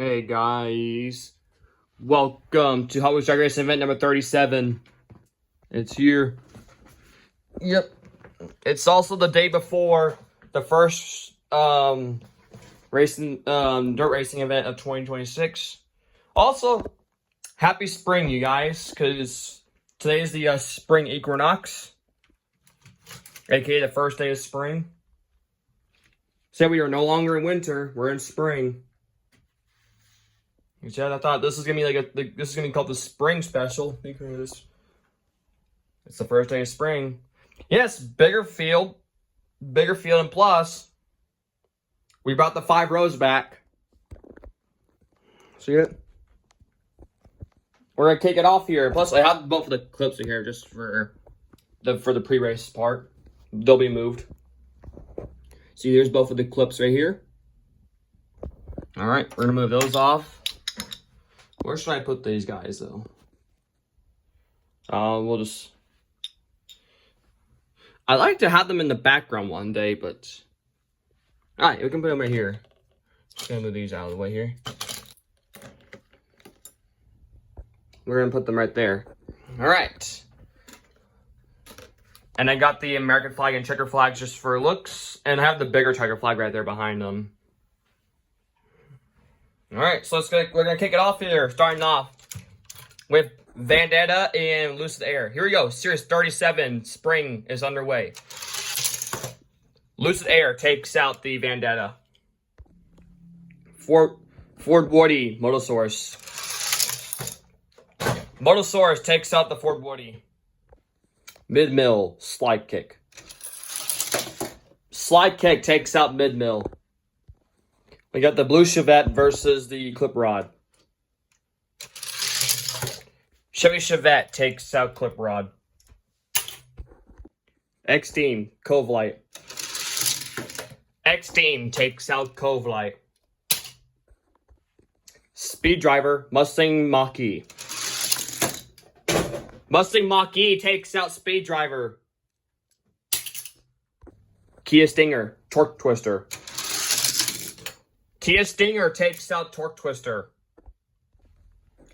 Hey guys, welcome to Hot Wheels Drag Racing event number 37. It's here. Yep. It's also the day before the first dirt racing event of 2026. Also, happy spring, you guys, because today is the spring equinox, aka the first day of spring. So we are no longer in winter; we're in spring. I thought this is gonna be this is gonna be called the spring special because it's the first day of spring. Yes, bigger field, and plus we brought the 5 rows back. See it? We're gonna kick it off here. Plus, I have both of the clips in here just for the pre-race part. They'll be moved. See, there's both of the clips right here. All right, we're gonna move those off. Where should I put these guys, though? We'll just... I like to have them in the background one day, but... Alright, we can put them right here. Just gonna move these out of the way here. We're gonna put them right there. Alright. And I got the American flag and checker flags just for looks. And I have the bigger checker flag right there behind them. Alright, so we're gonna kick it off here, starting off with Vendetta and Lucid Air. Here we go, Series 37, spring is underway. Lucid Air takes out the Vendetta. Ford Woody, Motosaurus. Motosaurus takes out the Ford Woody. Mid-mill, Slide Kick. Slide Kick takes out Mid-mill. We got the Blue Chevette versus the Clip Rod. Chevy Chevette takes out Clip Rod. X-Team, Cove Light. X-Team takes out Cove Light. Speed Driver, Mustang Mach-E. Mustang Mach-E takes out Speed Driver. Kia Stinger, Torque Twister. Kia Stinger takes out Torque Twister.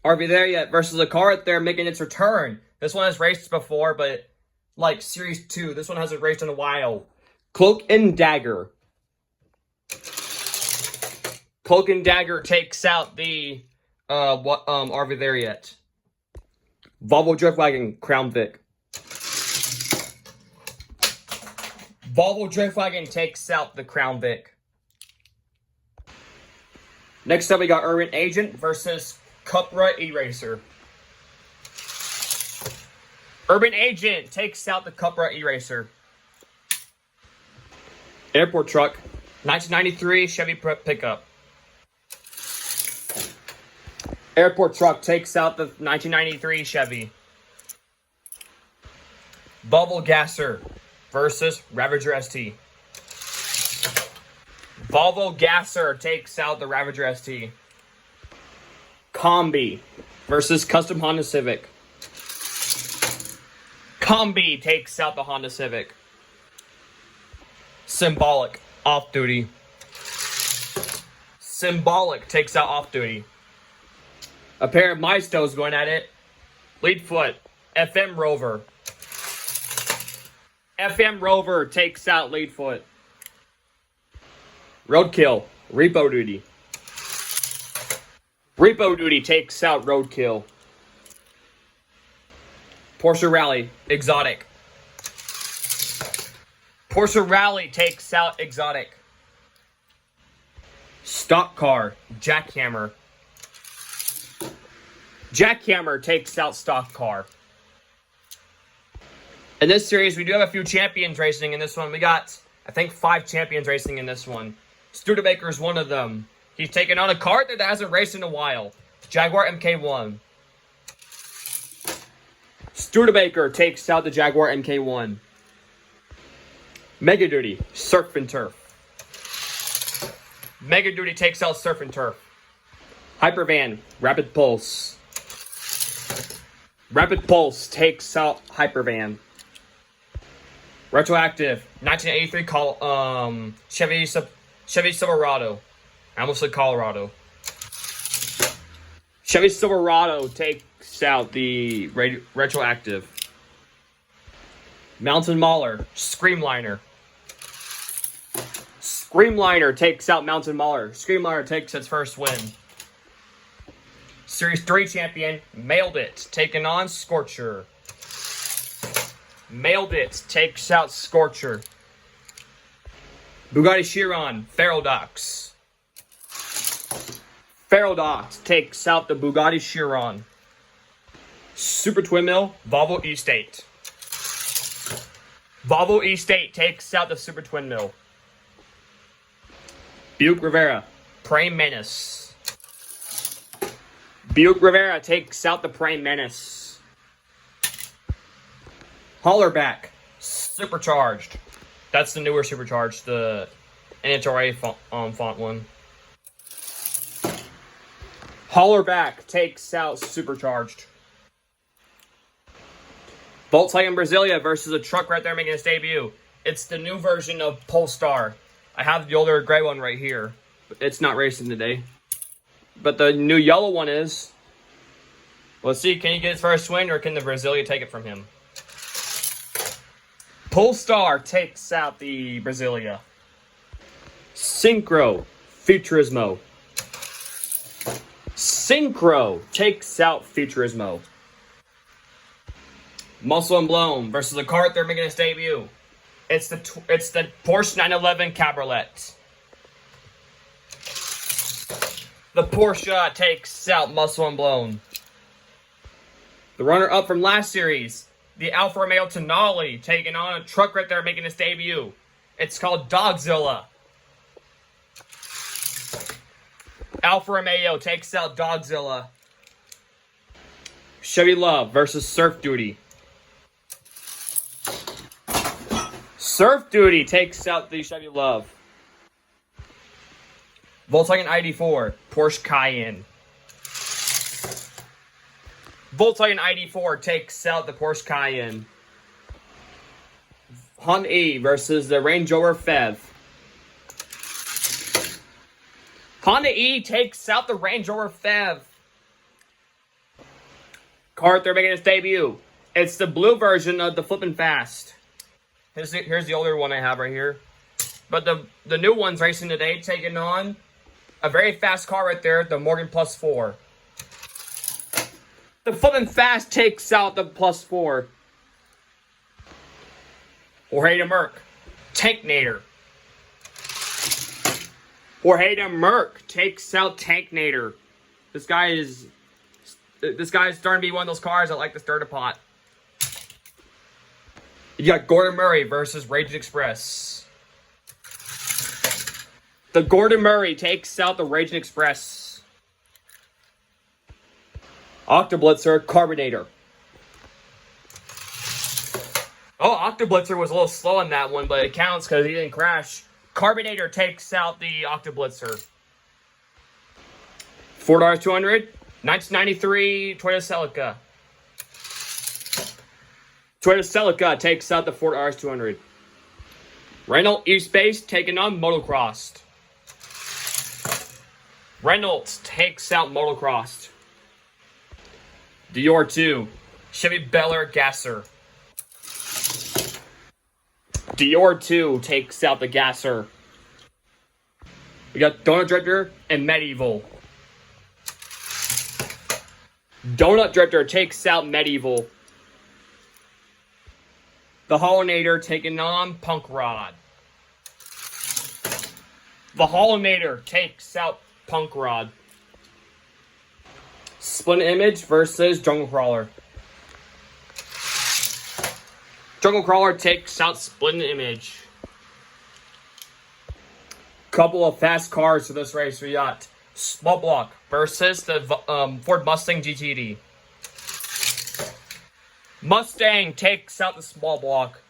Are we there yet? Versus a car out there making its return. This one has raced before, but like Series 2. This one hasn't raced in a while. Cloak and Dagger. Cloak and Dagger takes out the are we there yet? Volvo Drift Wagon, Crown Vic. Volvo Drift Wagon takes out the Crown Vic. Next up, we got Urban Agent versus Cupra E-Racer. Urban Agent takes out the Cupra E-Racer. Airport Truck, 1993 Chevy pickup. Airport Truck takes out the 1993 Chevy. Bubble Gasser versus Ravager ST. Volvo Gasser takes out the Ravager ST. Combi versus Custom Honda Civic. Combi takes out the Honda Civic. Symbolic, Off Duty. Symbolic takes out Off Duty. A pair of Maestos going at it. Leadfoot, FM Rover. FM Rover takes out Leadfoot. Roadkill, Repo Duty. Repo Duty takes out Roadkill. Porsche Rally, Exotic. Porsche Rally takes out Exotic. Stock Car, Jackhammer. Jackhammer takes out Stock Car. In this series, we do have a few champions racing in this one. We got, I think, 5 champions racing in this one. Studebaker is one of them. He's taken on a car that hasn't raced in a while. Jaguar MK1. Studebaker takes out the Jaguar MK1. Mega Duty, Surf and Turf. Mega Duty takes out Surf and Turf. Hypervan, Rapid Pulse. Rapid Pulse takes out Hypervan. Retroactive, 1983 Chevy Silverado. I almost said Colorado. Chevy Silverado takes out the retroactive. Mountain Mauler, Screamliner. Screamliner takes out Mountain Mauler. Screamliner takes its first win. Series 3 champion, Mailed It, taking on Scorcher. Mailed It takes out Scorcher. Bugatti Chiron, Ferrodox. Ferrodox takes out the Bugatti Chiron. Super Twin Mill, Volvo E-State. Volvo E-State takes out the Super Twin Mill. Buick Rivera, Prime Menace. Buick Rivera takes out the Prime Menace. Hollerback, Supercharged. That's the newer Supercharged, the NHRA font one. Hollerback takes out Supercharged. Volkswagen Brasilia versus a truck right there making its debut. It's the new version of Polestar. I have the older gray one right here. It's not racing today. But the new yellow one is. Let's see, can he get his first win or can the Brasilia take it from him? Polestar takes out the Brasilia. Synchro, Futurismo. Synchro takes out Futurismo. Muscle and Blown versus the cart they're making its debut. It's the Porsche 911 Cabriolet. The Porsche takes out Muscle and Blown. The runner-up from last series, the Alfa Romeo Tonale, taking on a truck right there making its debut. It's called Dogzilla. Alfa Romeo takes out Dogzilla. Chevy Love versus Surf Duty. Surf Duty takes out the Chevy Love. Volkswagen ID4, Porsche Cayenne. Volkswagen ID4 takes out the Porsche Cayenne. Honda E versus the Range Rover Fev. Honda E takes out the Range Rover Fev. Car they're making its debut. It's the blue version of the Flippin' Fast. Here's the older one I have right here. But the new one's racing today, taking on a very fast car right there, the Morgan Plus 4. The Flippin' Fast takes out the Plus 4. Jorge de Merck, Tanknator. Jorge de Merck takes out Tanknator. This guy's starting to be one of those cars that like to stir the pot. You got Gordon Murray versus Raging Express. The Gordon Murray takes out the Raging Express. Octoblitzer Carbonator. Oh, Octoblitzer was a little slow on that one, but it counts because he didn't crash. Carbonator takes out the Octoblitzer. Ford RS200, 1993 Toyota Celica. Toyota Celica takes out the Ford RS200. Renault E-Space taking on Motocrossed. Reynolds takes out Motocrossed. Dior 2, Chevy Bel Air Gasser. Dior 2 takes out the Gasser. We got Donut Drifter and Medieval. Donut Drifter takes out Medieval. The Hollinator taking on Punk Rod. The Hollinator takes out Punk Rod. Split Image versus Jungle Crawler. Jungle Crawler takes out Split Image. Couple of fast cars for this race. We got Small Block versus the Ford Mustang GTD. Mustang takes out the Small Block.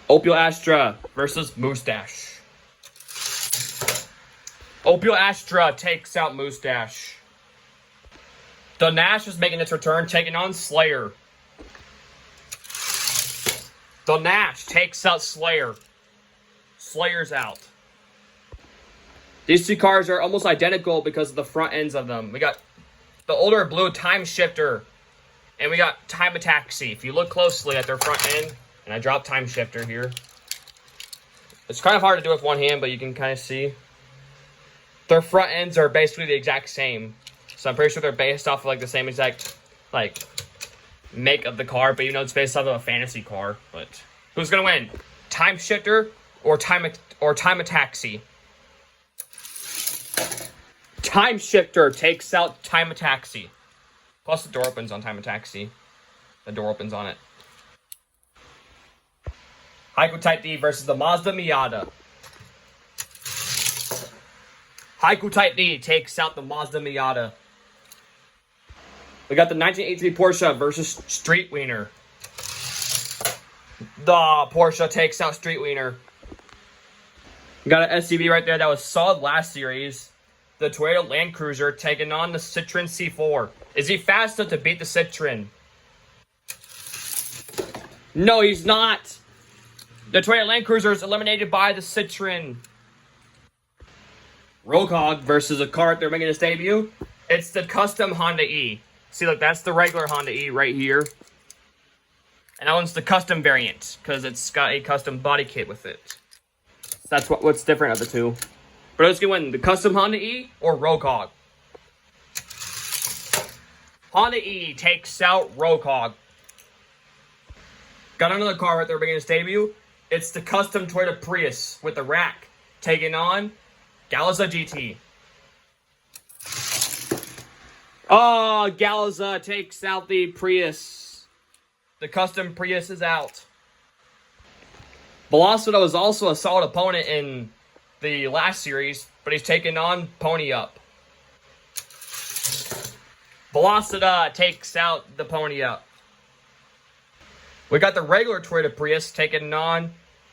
Opel Astra versus Moustache. Opel Astra takes out Moustache. The Nash is making its return, taking on Slayer. The Nash takes out Slayer. Slayer's out. These two cars are almost identical because of the front ends of them. We got the older blue Time Shifter, and we got Time Taxi. If you look closely at their front end, and I dropped Time Shifter here. It's kind of hard to do with one hand, but you can kind of see. Their front ends are basically the exact same. So I'm pretty sure they're based off of like the same exact like make of the car, but you know it's based off of a fantasy car. But who's gonna win? Time Shifter or Time Taxi? Time Shifter takes out Time Taxi. Plus the door opens on Time Taxi. The door opens on it. Haiku Type D versus the Mazda Miata. Haiku Type D takes out the Mazda Miata. We got the 1983 Porsche versus Street Wiener. The Porsche takes out Street Wiener. We got an SUV right there that was solid last series. The Toyota Land Cruiser taking on the Citroen C4. Is he fast enough to beat the Citroen? No, he's not. The Toyota Land Cruiser is eliminated by the Citroen. Rogue versus a car they're making its debut. It's the custom Honda E. See, look, that's the regular Honda E right here. And that one's the custom variant, because it's got a custom body kit with it. That's what's different of the two. But who's going to win, the custom Honda E or Rogue? Honda E takes out Rogue. Got another car right there making its debut. It's the custom Toyota Prius with the rack, taking on Galazza GT. Oh, Galazza takes out the Prius. The custom Prius is out. Velocito was also a solid opponent in the last series, but he's taking on Pony Up. Velocita takes out the Pony Up. We got the regular Toyota Prius taking on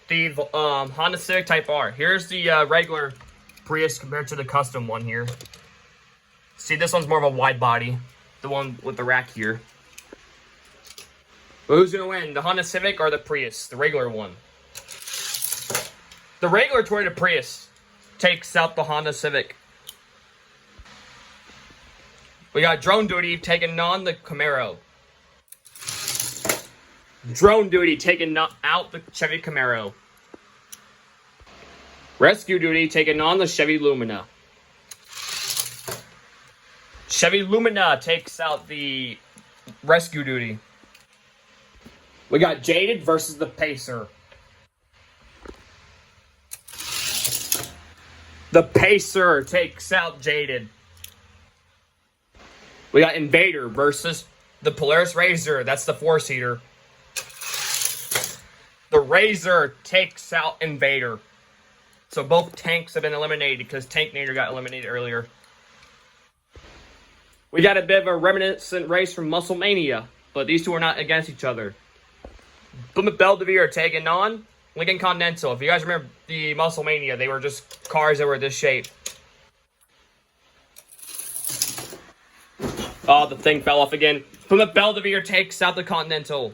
the Honda Civic Type R. Here's the regular Prius compared to the custom one here. See, this one's more of a wide body. The one with the rack here. But who's going to win? The Honda Civic or the Prius? The regular one. The regular Toyota Prius takes out the Honda Civic. We got Drone Duty taking on the Camaro. Drone Duty taking out the Chevy Camaro. Rescue Duty taking on the Chevy Lumina. Chevy Lumina takes out the Rescue Duty. We got Jaded versus the Pacer. The Pacer takes out Jaded. We got Invader versus the Polaris RZR. That's the 4-seater. The RZR takes out Invader. So both tanks have been eliminated because Tanknator got eliminated earlier. We got a bit of a reminiscent race from Musclemania, but these two are not against each other. Plymouth Belvedere taking on Lincoln Continental. If you guys remember the Musclemania, they were just cars that were this shape. Oh, the thing fell off again. Plymouth Belvedere takes out the Continental.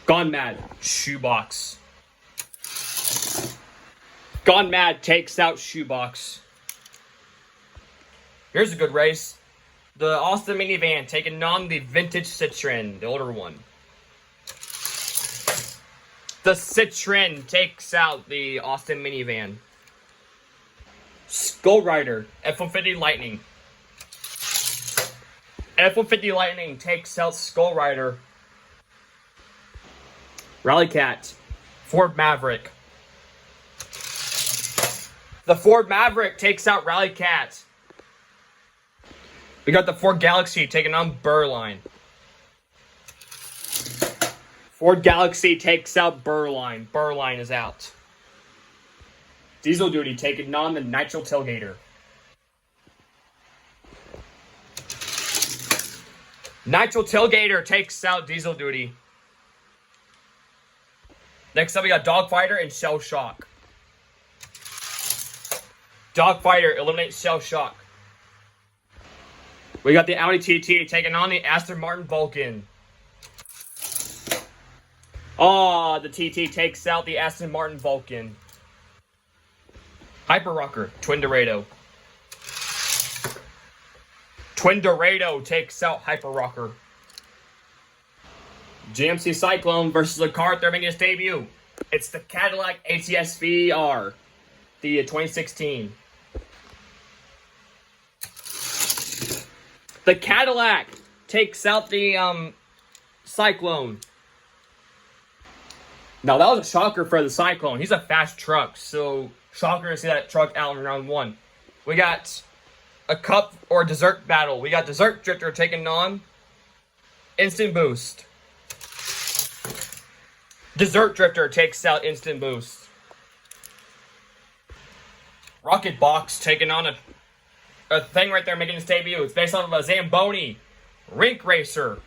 Gone Mad, Shoebox. Gone Mad takes out Shoebox. Here's a good race. The Austin Minivan taking on the vintage Citroen, the older one. The Citroen takes out the Austin Minivan. Skull Rider, F-150 Lightning. F-150 Lightning takes out Skull Rider. Rally Cat, Ford Maverick. The Ford Maverick takes out Rally Cat. We got the Ford Galaxy taking on Burrline. Ford Galaxy takes out Burrline. Burrline is out. Diesel Duty taking on the Nitro Tailgater. Nitro Tailgater takes out Diesel Duty. Next up, we got Dogfighter and Shell Shock. Dogfighter eliminates Shell Shock. We got the Audi TT taking on the Aston Martin Vulcan. Oh, the TT takes out the Aston Martin Vulcan. Hyper Rocker, Twin Dorado. Twin Dorado takes out Hyper Rocker. GMC Cyclone versus the car they're making its debut. It's the Cadillac ATS VR, the 2016. The Cadillac takes out the Cyclone. Now that was a shocker for the Cyclone. He's a fast truck, so shocker to see that truck out in round 1. We got a cup or dessert battle. We got Dessert Drifter taking on Instant Boost. Dessert Drifter takes out Instant Boost. Rocket Box taking on a thing right there making its debut. It's based on a Zamboni Rink Racer.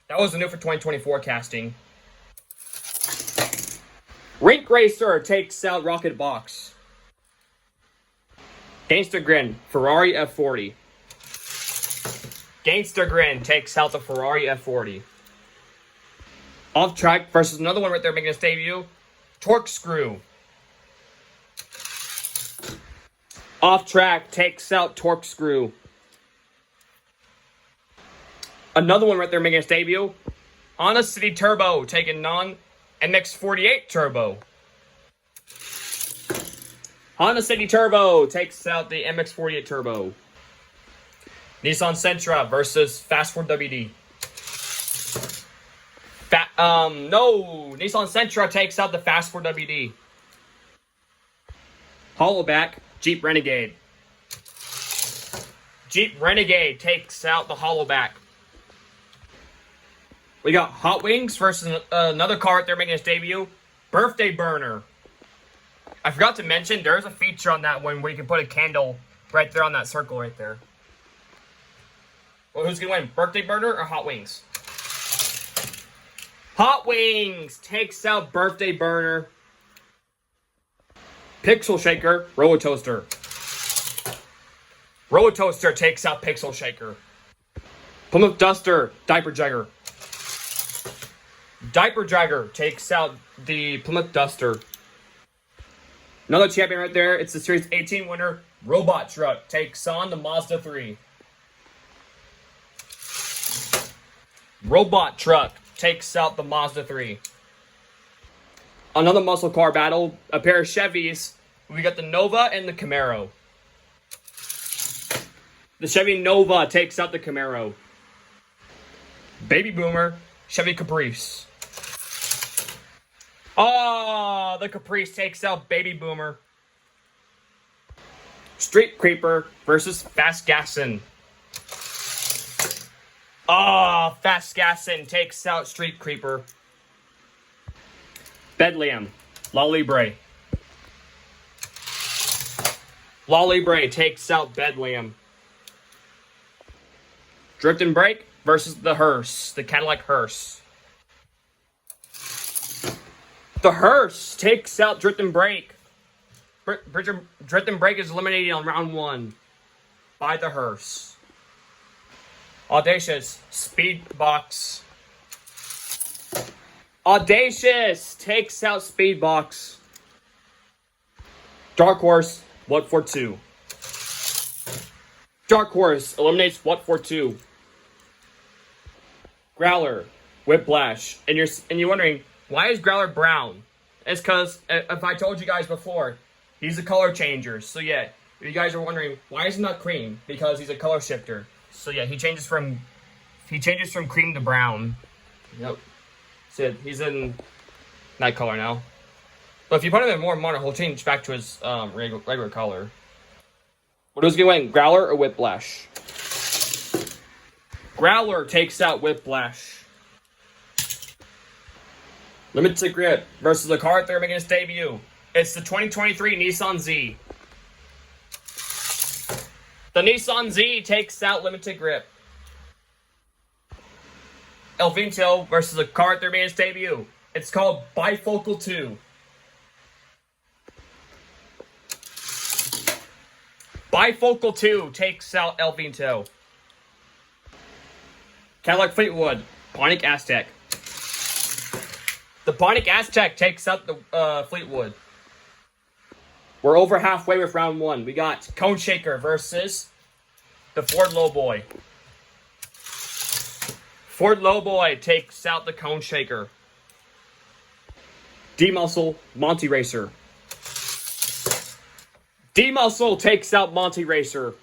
That was the new for 2024 casting. Rink Racer takes out Rocket Box. Gangsta Grin, Ferrari F40. Gangsta Grin takes out the Ferrari F40. Off Track versus another one right there making its debut. Torque Screw. Off Track takes out Torque Screw. Another one right there making its debut. Honda City Turbo taking on MX-48 Turbo. Honda City Turbo takes out the MX-48 Turbo. Nissan Sentra versus Fast Ford WD. Nissan Sentra takes out the Fast Ford WD. Hollowback, Jeep Renegade. Jeep Renegade takes out the Hollowback. We got Hot Wings versus another car right there making its debut. Birthday Burner. I forgot to mention, there's a feature on that one where you can put a candle right there on that circle right there. Well, who's going to win? Birthday Burner or Hot Wings? Hot Wings takes out Birthday Burner. Pixel Shaker, Rotoaster. Rotoaster takes out Pixel Shaker. Plymouth Duster, Diaper Jagger. Diaper Dragger takes out the Plymouth Duster. Another champion right there. It's the Series 18 winner. Robot Truck takes on the Mazda 3. Robot Truck takes out the Mazda 3. Another muscle car battle. A pair of Chevys. We got the Nova and the Camaro. The Chevy Nova takes out the Camaro. Baby Boomer, Chevy Caprice. Oh, the Caprice takes out Baby Boomer. Street Creeper versus Fast Gassin. Oh, Fast Gassin takes out Street Creeper. Bedlam, La Libre. La Libre takes out Bedlam. Drift and Brake versus the Hearse, the Cadillac Hearse. The Hearse takes out Drift and Brake. Drift and Brake is eliminated on round 1 by the Hearse. Audacious, Speedbox. Audacious takes out Speedbox. Dark Horse, What for 2. Dark Horse eliminates What for 2. Growler, Whiplash. And you're wondering, why is Growler brown? It's because, if I told you guys before, he's a color changer. So yeah, if you guys are wondering, why is he not cream? Because he's a color shifter. So yeah, he changes from cream to brown. Yep. So he's in that color now. But if you put him in more modern, he'll change back to his regular color. What was going to win, Growler or Whiplash? Growler takes out Whiplash. Limited Grip versus the car they're making its debut. It's the 2023 Nissan Z. The Nissan Z takes out Limited Grip. El Vinto versus the car they're making its debut. It's called Bifocal 2. Bifocal 2 takes out El Vinto. Cadillac Fleetwood, Pontiac Aztek. The Pontiac Aztek takes out the Fleetwood. We're over halfway with round one. We got Cone Shaker versus the Ford Lowboy. Ford Lowboy takes out the Cone Shaker. D-Muscle, Monty Racer. D-Muscle takes out Monty Racer.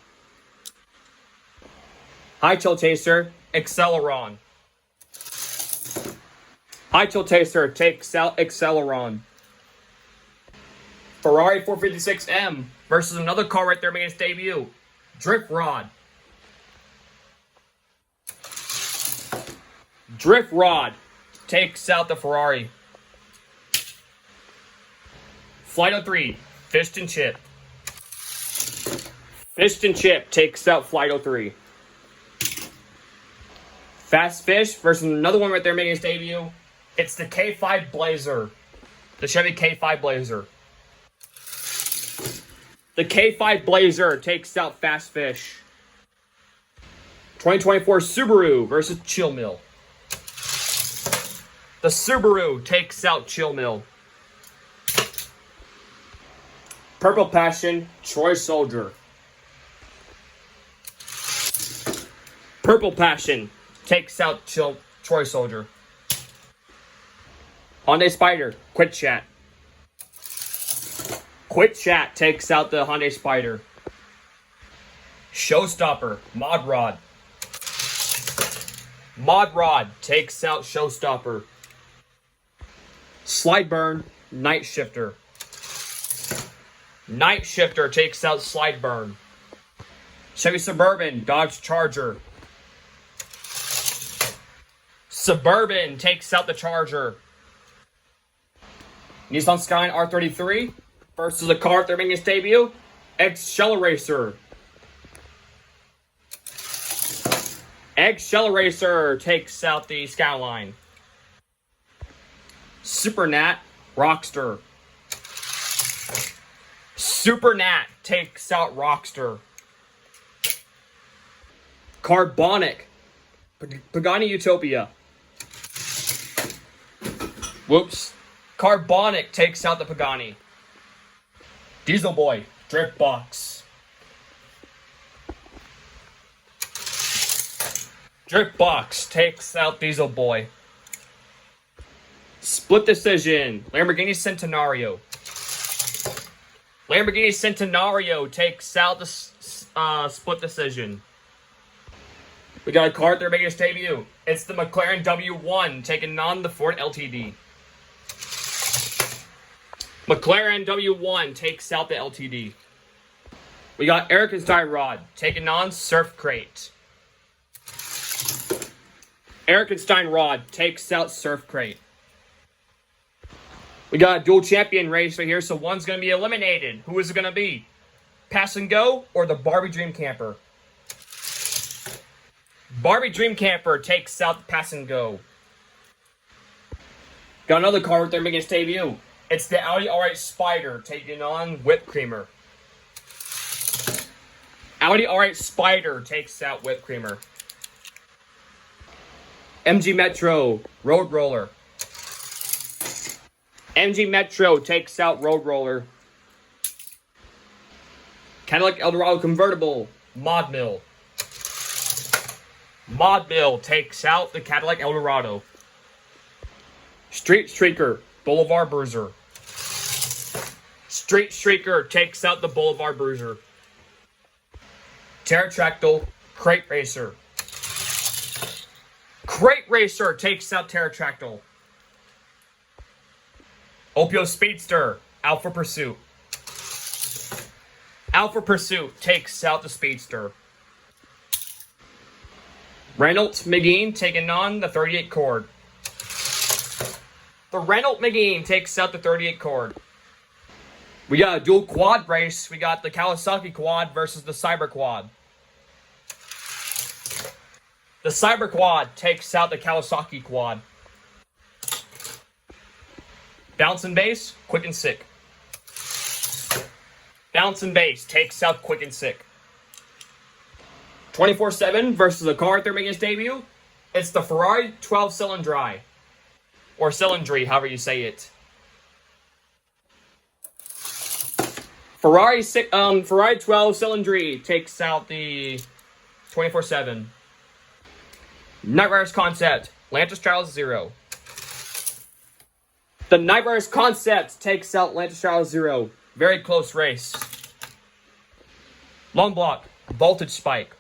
High Tilt Taster, Acceleron. High Tilt Taster takes out Acceleron. Ferrari 456M versus another car right there making its debut. Drift Rod. Drift Rod takes out the Ferrari. Flight 03, Fist and Chip. Fist and Chip takes out Flight 03. Fast Fish versus another one right there making its debut. It's the K5 Blazer. The Chevy K5 Blazer. The K5 Blazer takes out Fast Fish. 2024 Subaru versus Chill Mill. The Subaru takes out Chill Mill. Purple Passion, Troy Soldier. Purple Passion takes out Troy Soldier. Hyundai Spider, Quit Chat. Quit Chat takes out the Hyundai Spider. Showstopper, Mod Rod. Mod Rod takes out Showstopper. Slide Burn, Night Shifter. Night Shifter takes out Slide Burn. Chevy Suburban, Dodge Charger. Suburban takes out the Charger. Nissan Skyline R33 versus a car they're making its debut. Accelerator. Accelerator takes out the Skyline. Super Nat, Rockster. Super Nat takes out Rockster. Carbonic, Pagani Utopia. Whoops. Carbonic takes out the Pagani. Diesel Boy, Drift Box. Drift Box takes out Diesel Boy. Split Decision, Lamborghini Centenario. Lamborghini Centenario takes out the Split Decision. We got a car they're making its debut. It's the McLaren W1 taking on the Ford LTD. McLaren W1 takes out the LTD. We got Erikenstein Rod taking on Surf Crate. Erikenstein Rod takes out Surf Crate. We got a dual champion race right here, so one's going to be eliminated. Who is it going to be? Pass and Go or the Barbie Dream Camper? Barbie Dream Camper takes out the Pass and Go. Got another car right there making its debut. It's the Audi R8 Spider taking on Whipped Creamer. Audi R8 Spider takes out Whipped Creamer. MG Metro Road Roller. MG Metro takes out Road Roller. Cadillac Eldorado Convertible, Mod Mill. Mod Mill takes out the Cadillac Eldorado. Street Streaker, Boulevard Bruiser. Street Streaker takes out the Boulevard Bruiser. Terratractyl, Crate Racer. Crate Racer takes out Terratractyl. Opio Speedster, Alpha Pursuit. Alpha Pursuit takes out the Speedster. Renault Megane taking on the 38 Cord. The Renault Megane takes out the 38 Cord. We got a dual quad race. We got the Kawasaki Quad versus the Cyber Quad. The Cyber Quad takes out the Kawasaki Quad. Bounce and Base, Quick and Sick. Bounce and Base takes out Quick and Sick. 24/7 versus a car they're making its debut. It's the Ferrari 12 Cylindri. Or Cylindri, however you say it. Ferrari 12 Cylindri takes out the 24/7. Knight Riders Concept, Lantis Trials 0. The Knight Riders Concept takes out Lantis Trials 0. Very close race. Long block, Voltage Spike.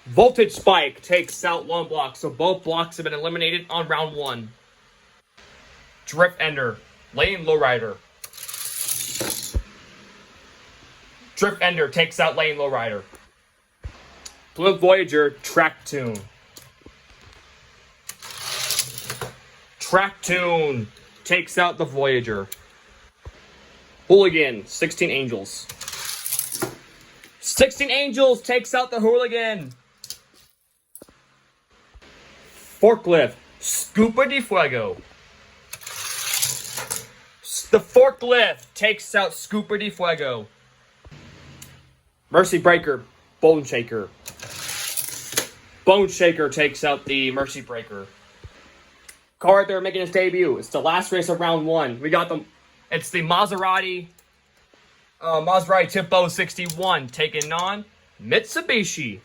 Voltage Spike takes out Long Block, so both blocks have been eliminated on round 1. Drift Ender, Lane Lowrider. Drift Ender takes out Lane Lowrider. Blue Voyager, Track Tune. Track Tune takes out the Voyager. Hooligan, 16 Angels. 16 Angels takes out the Hooligan. Forklift, Scupa de Fuego. The Forklift takes out Scupa de Fuego. Mercy Breaker, Bone Shaker. Bone Shaker takes out the Mercy Breaker. Car right there making its debut. It's the last race of round 1. We got them. It's the Maserati Tipo 61 taking on Mitsubishi.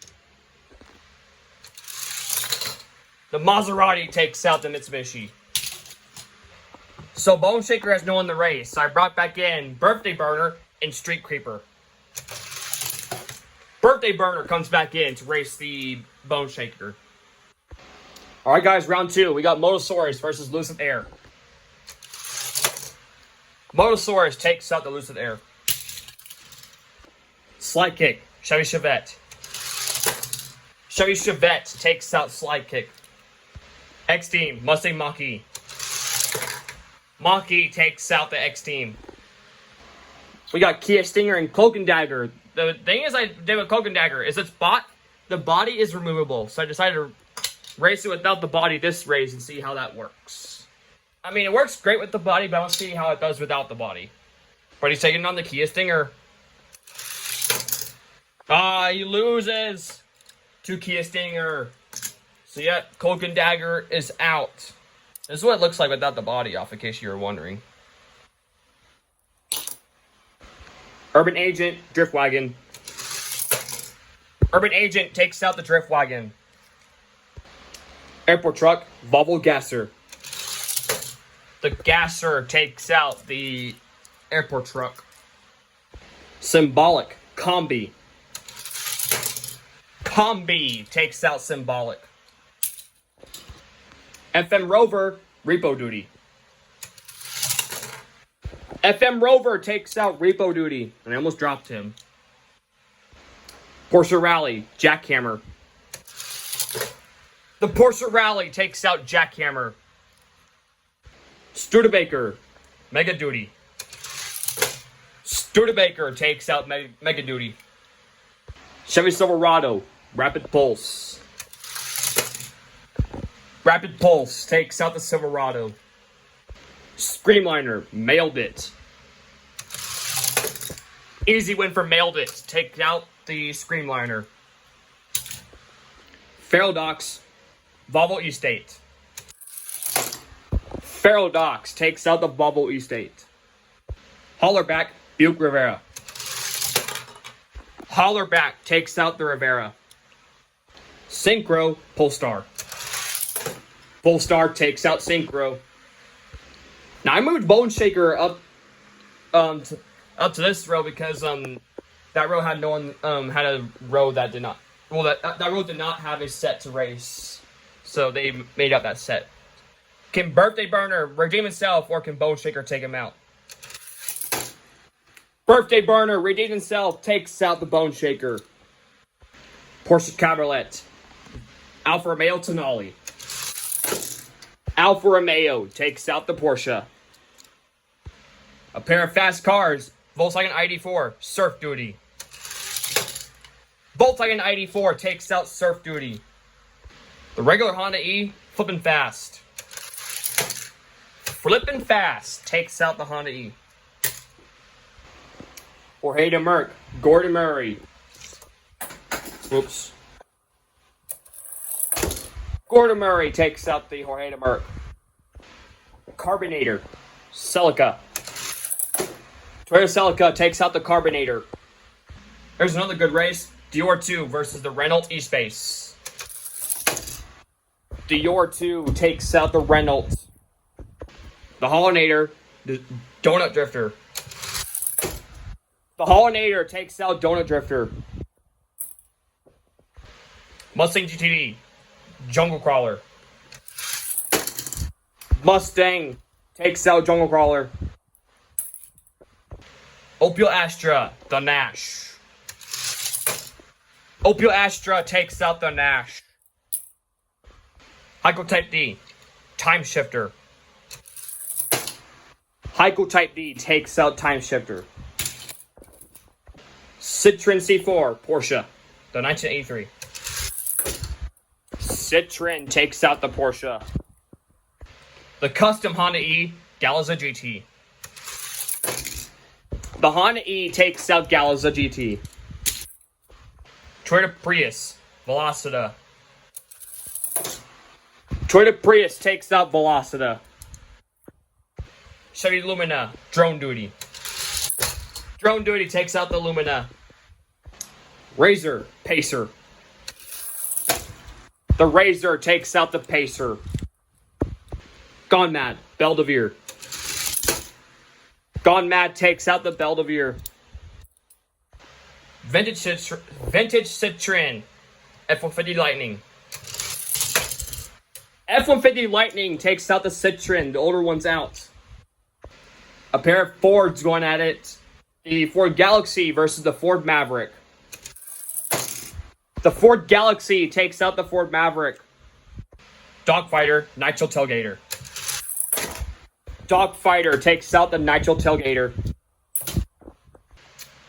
The Maserati takes out the Mitsubishi. So Bone Shaker has no won the race. So I brought back in Birthday Burner and Street Creeper. Birthday Burner comes back in to race the Bone Shaker. Alright guys, round 2. We got Motosaurus versus Lucid Air. Motosaurus takes out the Lucid Air. Slide Kick, Chevy Chevette. Chevy Chevette takes out Slide Kick. X-Team, Mustang Mach-E. Mach-E takes out the X-Team. We got Kia Stinger and Cloak and Dagger. The thing is I did with Cloak and Dagger is the body is removable. So I decided to race it without the body this race and see how that works. I mean, it works great with the body, but I want to see how it does without the body. But he's taking on the Kia Stinger. He loses to Kia Stinger. So yeah, Cloak and Dagger is out. This is what it looks like without the body off, in case you were wondering. Urban Agent, Drift Wagon. Urban Agent takes out the Drift Wagon. Airport Truck, Volvo Gasser. The Gasser takes out the Airport Truck. Symbolic, Combi. Combi takes out Symbolic. FM Rover, Repo Duty. FM Rover takes out Repo Duty. And I almost dropped him. Porsche Rally, Jackhammer. The Porsche Rally takes out Jackhammer. Studebaker, Mega Duty. Studebaker takes out Mega Duty. Chevy Silverado, Rapid Pulse. Rapid Pulse takes out the Silverado. Screamliner, Mailed It. Easy win for Mailed It. Take out the Screamliner. Ferrodox, Volvo E-State. Ferrodox takes out the Volvo E-State. Hollerback, Buick Rivera. Hollerback takes out the Rivera. Synchro, Polestar. Polestar takes out Synchro. Now I moved Bone Shaker up to this row because that row had no one had a row that did not that row did not have a set to race. So they made up that set. Can Birthday Burner redeem himself, or can Bone Shaker take him out? Birthday Burner redeems himself, takes out the Bone Shaker. Porsche Cabriolet, Alfa Romeo Tonale. Alfa Romeo takes out the Porsche. A pair of fast cars, Volkswagen ID4, Surf Duty. Volkswagen ID4 takes out Surf Duty. The regular Honda E, Flippin' Fast. Flippin' Fast takes out the Honda E. Jorge de Merck, Gordon Murray. Oops. Gordon Murray takes out the Jorge de Merck. Carbonator, Celica. Toyota Celica takes out the Carbonator. There's another good race. Dior 2 versus the Renault E-Space. Dior 2 takes out the Renault. The Hollinator, the Donut Drifter. The Hollinator takes out Donut Drifter. Mustang GTD, Jungle Crawler. Mustang takes out Jungle Crawler. Opel Astra, the Nash. Opel Astra takes out the Nash. Heiko Type D, Time Shifter. Heiko Type D takes out Time Shifter. Citroen C4, Porsche, the 1983. Citroen takes out the Porsche. The custom Honda E, Galazza GT. The Honda E takes out Galazza GT. Toyota Prius, Velocita. Toyota Prius takes out Velocita. Chevy Lumina, Drone Duty. Drone Duty takes out the Lumina. Razor, Pacer. The Razor takes out the Pacer. Gone Mad, Belvedere. Gone Mad takes out the Belvedere. Vintage Citroen, F-150 Lightning. F-150 Lightning takes out the Citroen, the older one's out. A pair of Fords going at it. The Ford Galaxy versus the Ford Maverick. The Ford Galaxy takes out the Ford Maverick. Dogfighter, Nitro Tailgater. Dogfighter takes out the Nitro Tailgater.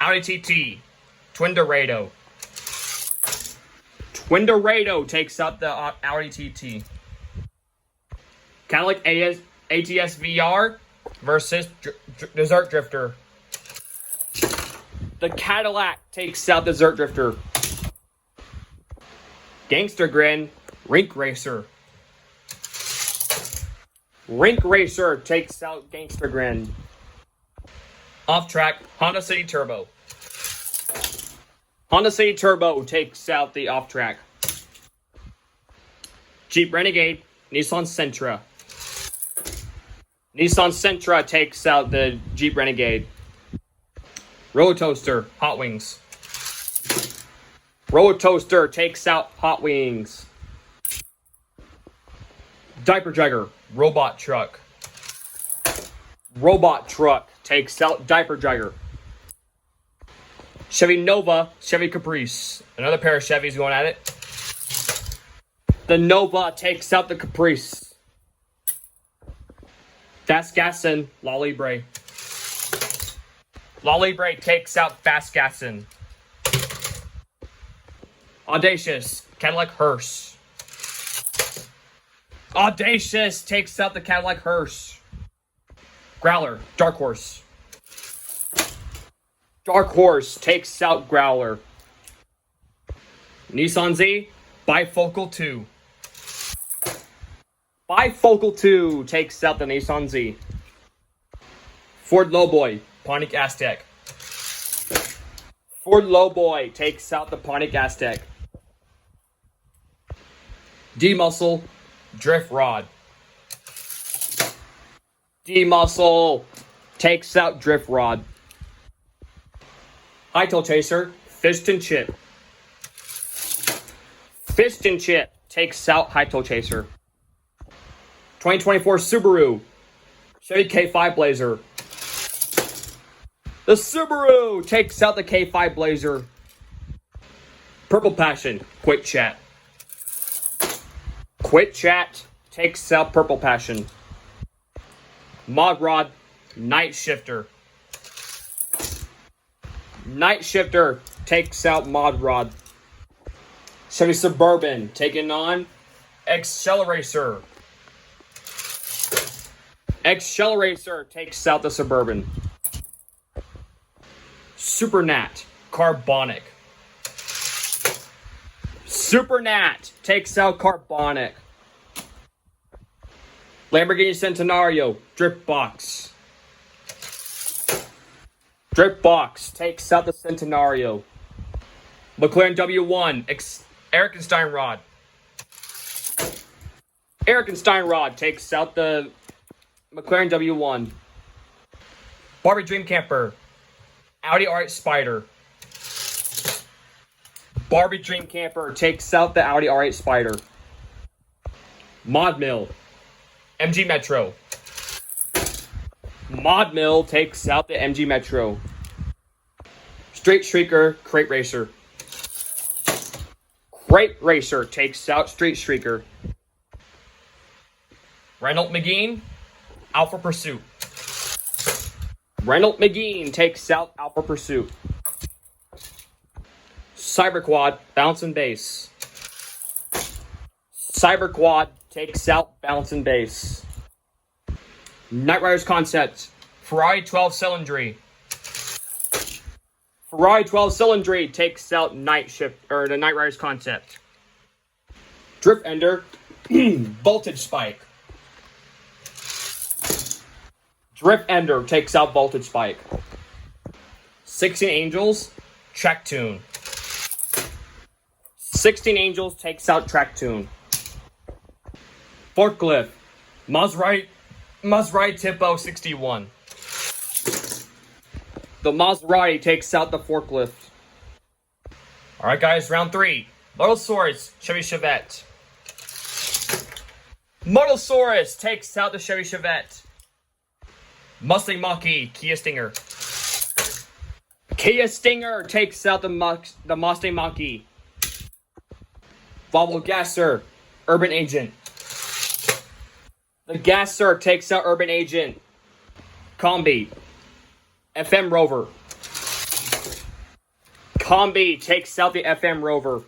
Audi TT, Twin Dorado. Twin Dorado takes out the Audi TT. Cadillac ATS VR versus Desert Drifter. The Cadillac takes out Desert Drifter. Gangster Grin, Rink Racer. Rink Racer takes out Gangster Grin. Off track, Honda City Turbo. Honda City Turbo takes out the off track. Jeep Renegade, Nissan Sentra. Nissan Sentra takes out the Jeep Renegade. Roller Toaster, Hot Wings. Roller Toaster takes out Hot Wings. Diaper Jagger, Robot Truck. Robot Truck takes out Diaper Jagger. Chevy Nova, Chevy Caprice. Another pair of Chevys going at it. The Nova takes out the Caprice. Fast Gassin, La Libre. La Libre takes out Fast Gassin. Audacious, Cadillac Hearse. Audacious takes out the Cadillac Hearse. Growler, Dark Horse. Dark Horse takes out Growler. Nissan Z, Bifocal 2. Bifocal 2 takes out the Nissan Z. Ford Lowboy, Pontiac Aztek. Ford Lowboy takes out the Pontiac Aztek. D-Muscle, Drift Rod. D-Muscle takes out Drift Rod. Hightail Chaser, Fist and Chip. Fist and Chip takes out Hightail Chaser. 2024 Subaru, Chevy K5 Blazer. The Subaru takes out the K5 Blazer. Purple Passion, Quit Chat. Quit Chat takes out Purple Passion. Mod Rod, Night Shifter. Night Shifter takes out Mod Rod. Chevy Suburban taking on Accelerator. Accelerator takes out the Suburban. Super Nat, Carbonic. Super Nat takes out Carbonic. Lamborghini Centenario, Drip Box. Drip Box takes out the Centenario. McLaren W1, Eric Steinrod. Eric Steinrod takes out the McLaren W1. Barbie Dream Camper, Audi R8 Spider. Barbie Dream Camper takes out the Audi R8 Spider. Mod Mill, MG Metro. Mod Mill takes out the MG Metro. Straight Streaker, Crate Racer. Crate Racer takes out Street Streaker. Reynolds McGeen, Alpha Pursuit. Reynolds McGeen takes out Alpha Pursuit. Cyberquad, Bounce and Base. Cyberquad takes out Bounce and Base. Night Riders Concept, Ferrari 12 Cylindry. Ferrari 12 Cylindry takes out the Night Riders Concept. Drift Ender, Voltage Spike. Drift Ender takes out Voltage Spike. 16 Angels, Track Tune. 16 Angels takes out Track Tune. Forklift, Maserati Tipo 61. The Maserati takes out the forklift. Alright guys, round 3. Motosaurus, Chevy Chevette. Motosaurus takes out the Chevy Chevette. Mustang Mach-E, Kia Stinger. Kia Stinger takes out the Mustang Mach-E. Volvo Gasser, Urban Agent. The Gasser takes out Urban Agent. Combi, FM Rover. Combi takes out the FM Rover.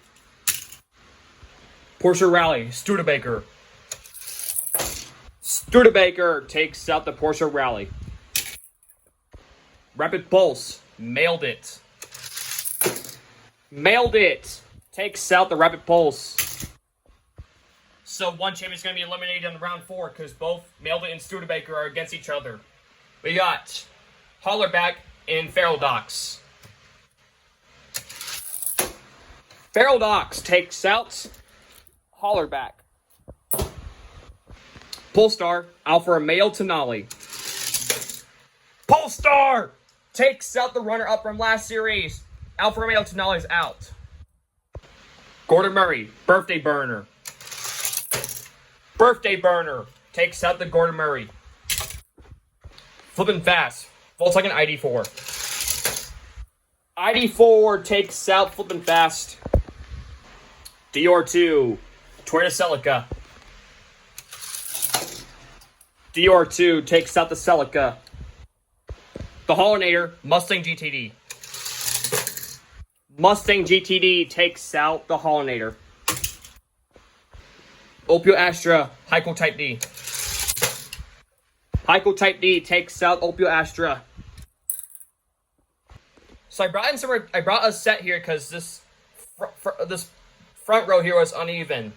Porsche Rally, Studebaker. Studebaker takes out the Porsche Rally. Rapid Pulse, Mailed It. Mailed It takes out the Rapid Pulse. So one champion is going to be eliminated in round 4 because both Mailed It and Studebaker are against each other. We got Hollerback and Feral Docs. Feral Docs takes out Hollerback. Polestar, Alfa Romeo Tonale. Polestar takes out the runner-up from last series. Alfa Romeo Tonale is out. Gordon Murray, Birthday Burner. Birthday Burner takes out the Gordon Murray. Flippin' Fast, Volkswagen ID4. ID4 takes out Flippin' Fast. DR2, Toyota Celica. DR2 takes out the Celica. The Hollinator, Mustang GTD. Mustang GTD takes out the Hollinator. Opel Astra, Heiko Type D. Heiko Type D takes out Opel Astra. So I brought a set here because this front row here was uneven,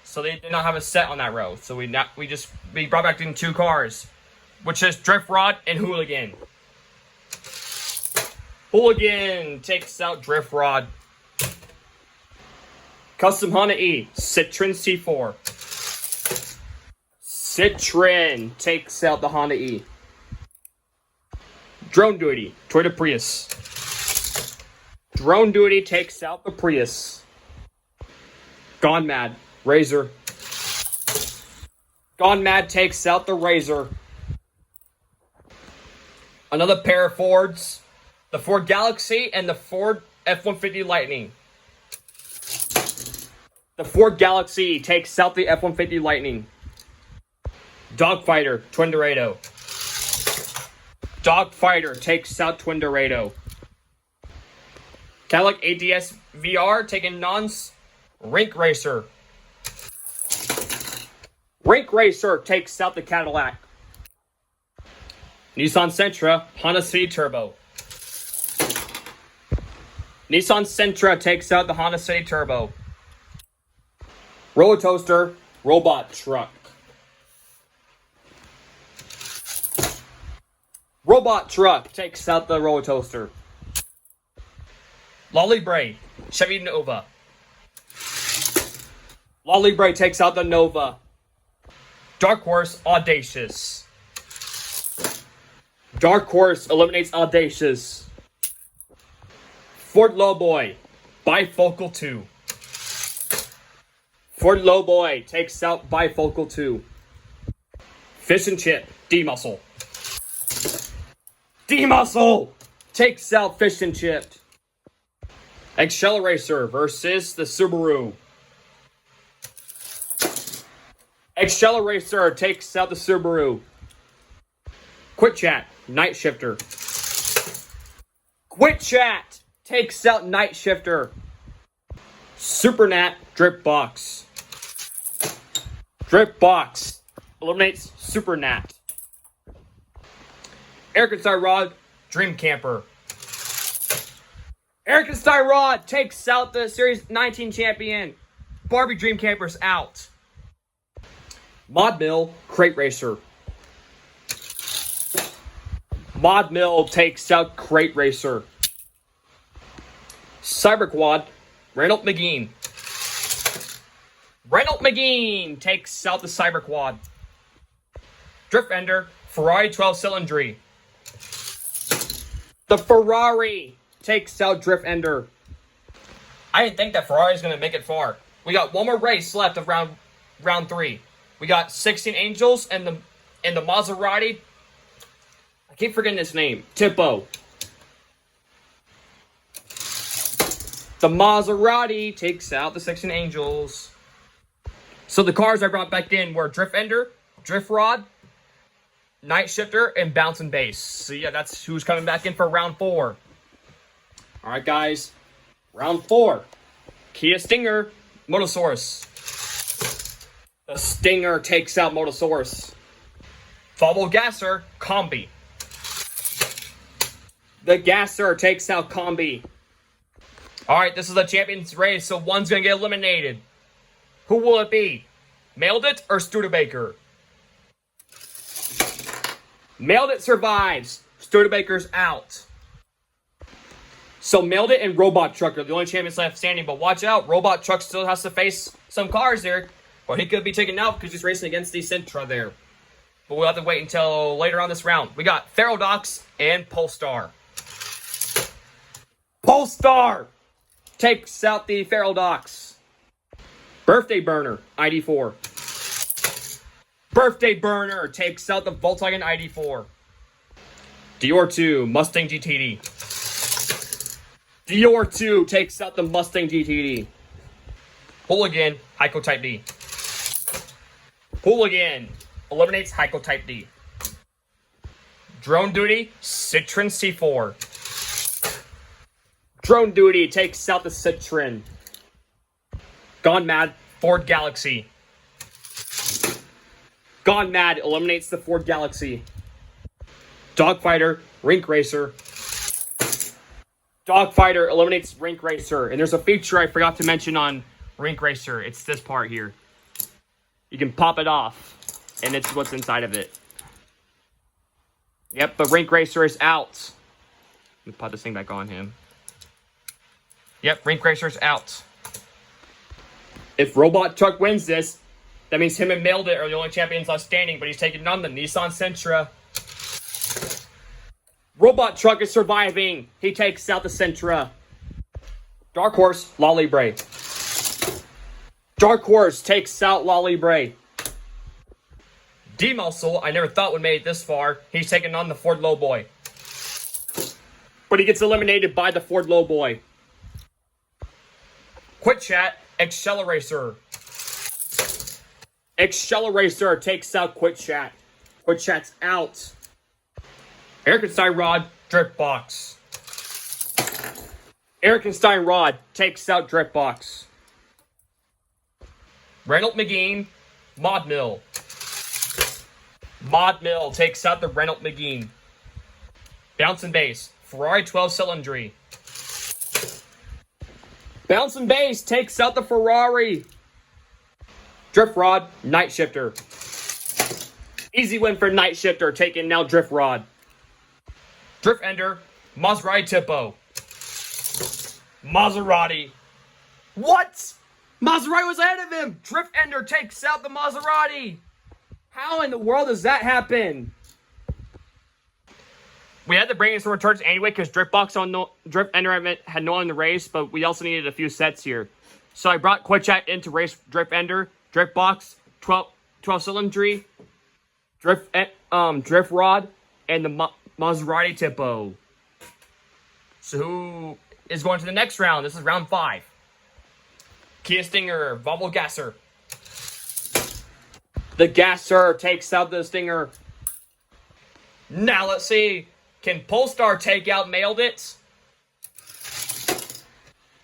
so they did not have a set on that row. So we brought back in 2 cars, which is Drift Rod and Hooligan. Hooligan takes out Drift Rod. Custom Honda E, Citroen C4. Citroen takes out the Honda E. Drone Duty, Toyota Prius. Drone Duty takes out the Prius. Gone Mad, Razor. Gone Mad takes out the Razor. Another pair of Fords, the Ford Galaxy and the Ford F-150 Lightning. The Ford Galaxy takes out the F-150 Lightning. Dogfighter, Twin Dorado. Dogfighter takes out Twin Dorado. Cadillac ATS VR taking nonce. Rink Racer. Rink Racer takes out the Cadillac. Nissan Sentra, Honda City Turbo. Nissan Sentra takes out the Honda City Turbo. Roller Toaster, Robot Truck. Robot Truck takes out the roller coaster. Lolly Bray, Chevy Nova. Lolly Bray takes out the Nova. Dark Horse, Audacious. Dark Horse eliminates Audacious. Ford Lowboy, Bifocal 2. Ford Lowboy takes out Bifocal 2. Fish and Chip, D-Muscle. D-Muscle takes out Fish and Chip. Accelerator versus the Subaru. Accelerator takes out the Subaru. Quick Chat, Night Shifter. Quick Chat takes out Night Shifter. Super Nat, Drip Box. Drip Box eliminates Super Nat. Eric and Rod, Dream Camper. Eric and Rod takes out the Series 19 champion. Barbie Dream Camper's out. Mod Mill, Crate Racer. Mod Mill takes out Crate Racer. Cyberquad, Reynold McGeen. Reynold McGeen takes out the Cyberquad. Drift Ender, Ferrari 12 Cylindry. The Ferrari takes out Drift Ender. I didn't think that Ferrari was going to make it far. We got one more race left of round 3. We got 16 Angels and the Maserati. I keep forgetting his name. Tipo. The Maserati takes out the 16 Angels. So the cars I brought back in were Drift Ender, Drift Rod, Night Shifter, and Bouncing Base. So yeah, that's who's coming back in for round 4. Alright guys, round 4. Kia Stinger, Motosaurus. The Stinger takes out Motosaurus. Volvo Gasser, Combi. The Gasser takes out Combi. Alright, this is a champion's race, so one's going to get eliminated. Who will it be? Mailed It or Studebaker? Mailed It survives. Studebaker's out. So Mailed It and Robot Truck are the only champions left standing, but watch out. Robot Truck still has to face some cars there, or he could be taken out because he's racing against the Sentra there. But we'll have to wait until later on this round. We got Ferrodox and Polestar. Polestar takes out the Ferrodox. Birthday Burner, ID4. Birthday Burner takes out the Volkswagen ID4. Dior 2, Mustang GTD. Dior 2 takes out the Mustang GTD. Hooligan, Heiko Type D. Hooligan eliminates Heiko Type D. Drone Duty, Citroen C4. Drone Duty takes out the Citroen. Gone Mad, Ford Galaxy. Gone Mad eliminates the Ford Galaxy. Dogfighter, Rink Racer. Dogfighter eliminates Rink Racer. And there's a feature I forgot to mention on Rink Racer. It's this part here. You can pop it off, and it's what's inside of it. Yep, but Rink Racer is out. Let me put this thing back on him. Yep, Rink Racer's out. If Robot Truck wins this, that means him and Mailed It are the only champions left standing, but he's taking on the Nissan Sentra. Robot Truck is surviving. He takes out the Sentra. Dark Horse, Lolly Bray. Dark Horse takes out Lolly Bray. D-Muscle, I never thought would make it this far. He's taking on the Ford Lowboy. But he gets eliminated by the Ford Lowboy. Quick Chat, Accelerator. Accelerator takes out Quick Chat. Quick Chat's out. Erikenstein Rod, Drip Box. Erikenstein Rod takes out Drip Box. Reynold McGeen, Mod Mill. Mod Mill takes out the Reynold McGeen. Bouncing Base, Ferrari 12 Cylindry. Bouncing Base takes out the Ferrari. Drift Rod, Night Shifter. Easy win for Night Shifter, taking now Drift Rod. Drift Ender, Maserati Tipo. Maserati. What? Maserati was ahead of him. Drift Ender takes out the Maserati. How in the world does that happen? We had to bring in some returns anyway because Drift Ender had no one in the race, but we also needed a few sets here. So I brought Quitchat in to race Drift Ender, Drift Box, 12 Cylindry, Drift Rod, and the Maserati Tipo. So who is going to the next round? This is round 5. Kia Stinger, Volvo Gasser. The Gasser takes out the Stinger. Now let's see. Can Polestar take out Mailed It?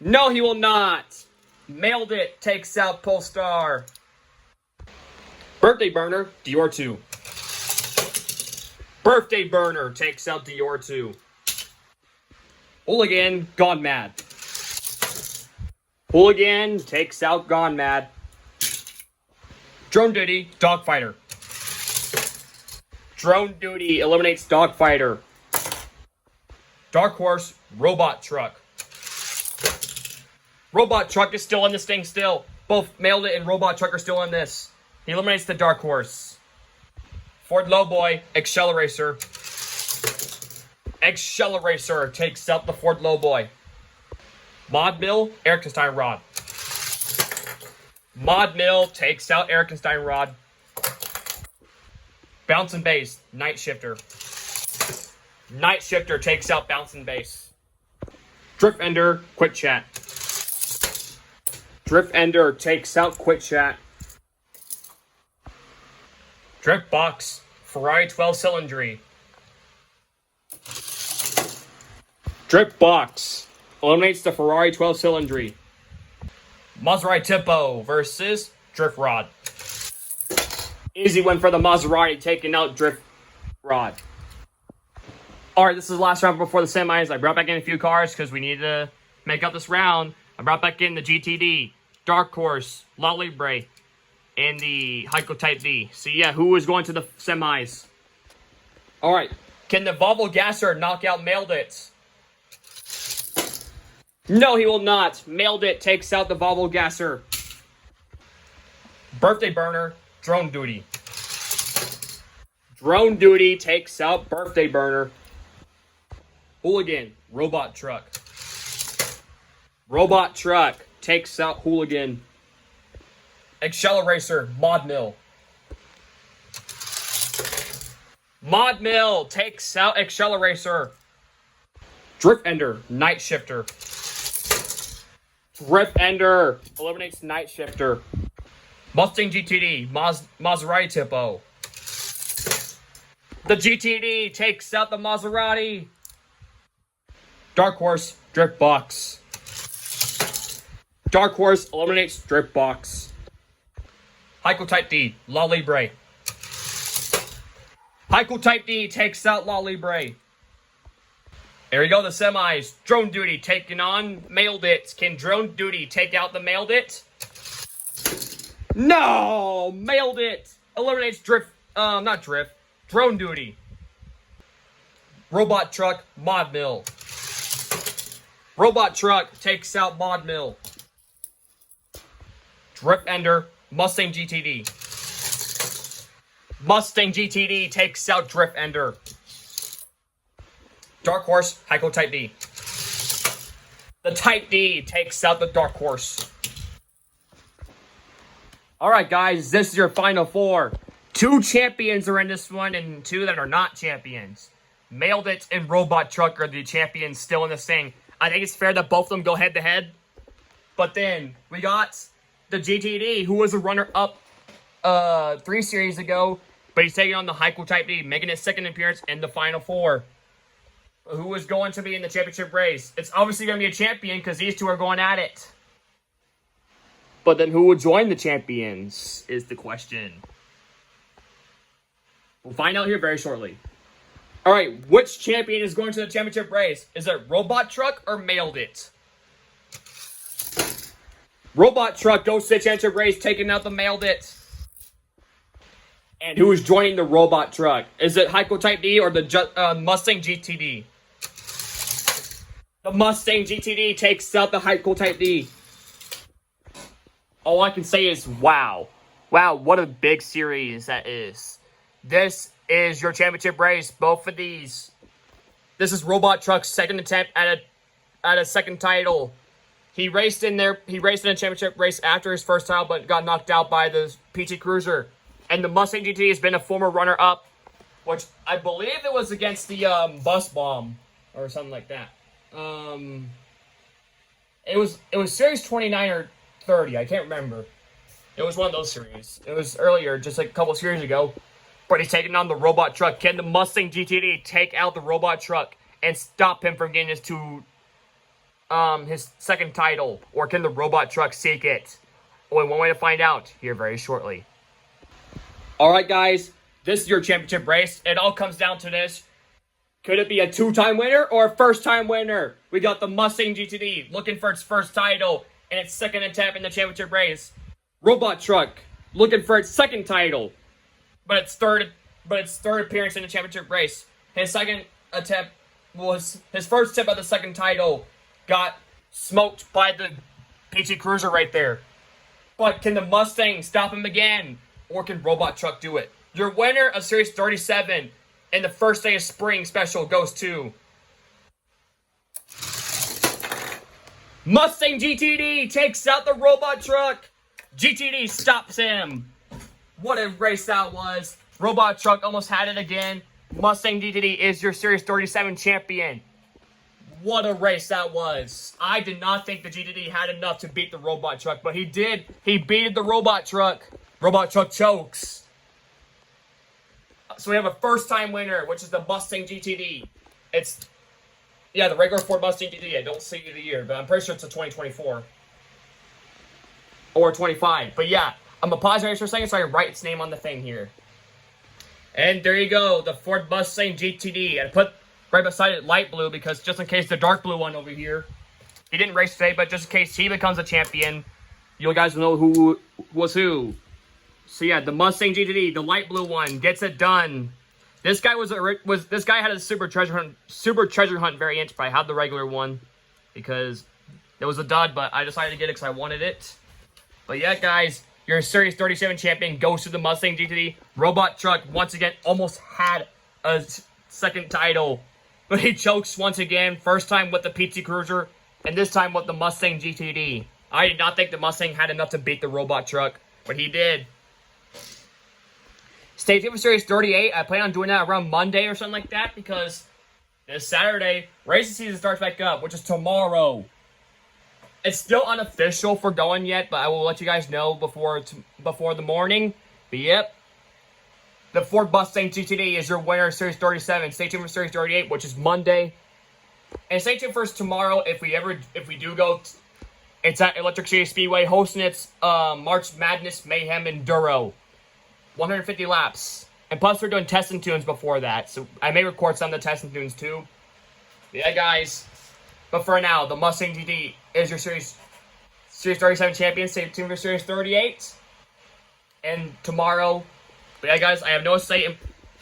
No, he will not. Mailed It takes out Polestar. Birthday Burner, Dior 2. Birthday Burner takes out Dior 2. Hooligan, Gone Mad. Hooligan takes out Gone Mad. Drone Duty, Dogfighter. Drone Duty eliminates Dogfighter. Dark Horse, Robot Truck. Robot Truck is still in this thing still. Both Mailed It and Robot Truck are still in this. He eliminates the Dark Horse. Ford Lowboy, Accelerator. Accelerator takes out the Ford Lowboy. Mod Mill, Erikenstein Rod. Mod Mill takes out Erikenstein Rod. Bouncing Base, Night Shifter. Night Shifter takes out Bouncing Base. Drift Ender, Quitchat. Drift Ender takes out Quitchat. Drift Box, Ferrari 12 Cylindry. Drift Box eliminates the Ferrari 12 Cylindry. Maserati Tipo versus Drift Rod. Easy win for the Maserati, taking out Drift Rod. Alright, this is the last round before the semis. I brought back in a few cars because we needed to make up this round. I brought back in the GTD, Dark Horse, La Libre, and the Heiko Type D. So yeah, who is going to the semis? Alright, can the Volvo Gasser knock out Mailed It? No, he will not. Mailed It takes out the Volvo Gasser. Birthday Burner, Drone Duty. Drone Duty takes out Birthday Burner. Hooligan, Robot Truck. Robot Truck takes out Hooligan. Accelerator, Mod Mill. Mod Mill takes out Accelerator. Drift Ender, Night Shifter. Drift Ender eliminates Night Shifter. Mustang GTD, Maserati Tipo. The GTD takes out the Maserati. Dark Horse, Drift Box. Dark Horse eliminates Drift Box. Heiko Type D, La Libre. Heiko Type D takes out La Libre. There we go, the semis. Drone Duty taking on Mailed It. Can Drone Duty take out the Mailed It? No! Mailed It eliminates Drone Duty. Robot Truck, Mod Mill. Robot Truck takes out Mod Mill. Drift Ender, Mustang GTD. Mustang GTD takes out Drift Ender. Dark Horse, Heiko Type D. The Type D takes out the Dark Horse. Alright guys, this is your final 4. 2 champions are in this one and 2 that are not champions. Mailed It and Robot Truck are the champions still in this thing. I think it's fair that both of them go head to head. But then we got the GTD, who was a runner-up 3 series ago, but he's taking on the Heiko Type D, making his second appearance in the final 4. Who is going to be in the championship race? It's obviously going to be a champion because these 2 are going at it. But then who will join the champions is the question. We'll find out here very shortly. Alright, which champion is going to the championship race? Is it Robot Truck or Mailed It? Robot Truck goes to the championship race, taking out the Mailed It. And who is joining the robot truck? Is it Heiko Type D or the Mustang GTD? The Mustang GTD takes out the Heiko Type D. All I can say is wow. Wow, what a big series that is. This is your championship race. Both of these. This is Robot Truck's second attempt at a second title. He raced in a championship race after his first title, but got knocked out by the PT Cruiser. And the Mustang GT has been a former runner-up, which I believe it was against the Bus Bomb or something like that. It was series 29 or 30. I can't remember. It was one of those series. It was earlier, just like a couple series ago. But he's taking on the robot truck. Can the Mustang GTD take out the robot truck and stop him from getting his second title? Or can the robot truck seek it? Only one way to find out here very shortly. Alright guys, this is your championship race. It all comes down to this. Could it be a two-time winner or a first-time winner? We got the Mustang GTD looking for its first title and its second attempt in the championship race. Robot Truck looking for its second title, but its third appearance in the championship race. His second attempt was his first attempt at the second title. Got smoked by the PT Cruiser right there. But can the Mustang stop him again, or can Robot Truck do it? Your winner of Series 37 and the first day of spring special goes to Mustang GTD. Takes out the Robot Truck. GTD stops him. What a race that was. Robot Truck almost had it again. Mustang GTD is your Series 37 champion. What a race that was. I did not think the GTD had enough to beat the Robot Truck, but he did. He beat the Robot Truck. Robot Truck chokes. So we have a first-time winner, which is the Mustang GTD. The regular Ford Mustang GTD. I don't see the year, but I'm pretty sure it's a 2024. Or 25. But yeah, I'm going to pause right for a second so I can write its name on the thing here. And there you go, the Ford Mustang GTD. I put right beside it light blue because just in case the dark blue one over here, he didn't race today, but just in case he becomes a champion, you guys will know who was who. So yeah, the Mustang GTD, the light blue one, gets it done. This guy this guy had a super treasure hunt variant, but I had the regular one because it was a dud, but I decided to get it because I wanted it. But yeah, guys, your Series 37 champion goes to the Mustang GTD. Robot Truck once again almost had a second title, but he chokes once again. First time with the PT Cruiser, and this time with the Mustang GTD. I did not think the Mustang had enough to beat the Robot Truck, but he did. Stay tuned for Series 38. I plan on doing that around Monday or something like that because this Saturday, racing season starts back up, which is tomorrow. It's still unofficial for going yet, but I will let you guys know before the morning. But yep, the Ford Mustang GTD is your winner of Series 37. Stay tuned for Series 38, which is Monday. And stay tuned for tomorrow if we do go. It's at Electric City Speedway hosting its March Madness Mayhem Enduro. 150 laps. And plus we're doing test and tunes before that. So I may record some of the test and tunes too. But yeah, guys. But for now, the Mustang GT is your Series 37 champion. Stay tuned for Series 38. And tomorrow. But yeah, guys, I have no say.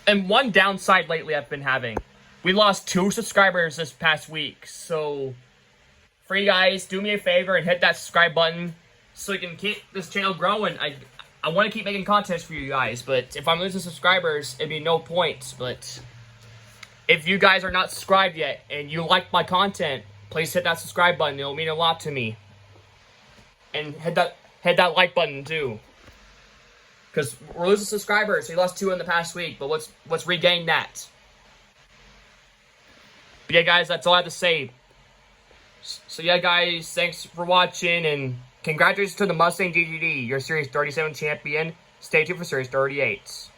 And one downside lately I've been having. We lost 2 subscribers this past week. So, for you guys, do me a favor and hit that subscribe button so we can keep this channel growing. I want to keep making content for you guys, but if I'm losing subscribers, it'd be no point. But if you guys are not subscribed yet and you like my content, please hit that subscribe button. It'll mean a lot to me. And hit that like button too. Because we're losing subscribers. We lost 2 in the past week, but let's regain that. But yeah, guys, that's all I have to say. So yeah, guys, thanks for watching, and congratulations to the Mustang GTD, your Series 37 champion. Stay tuned for Series 38.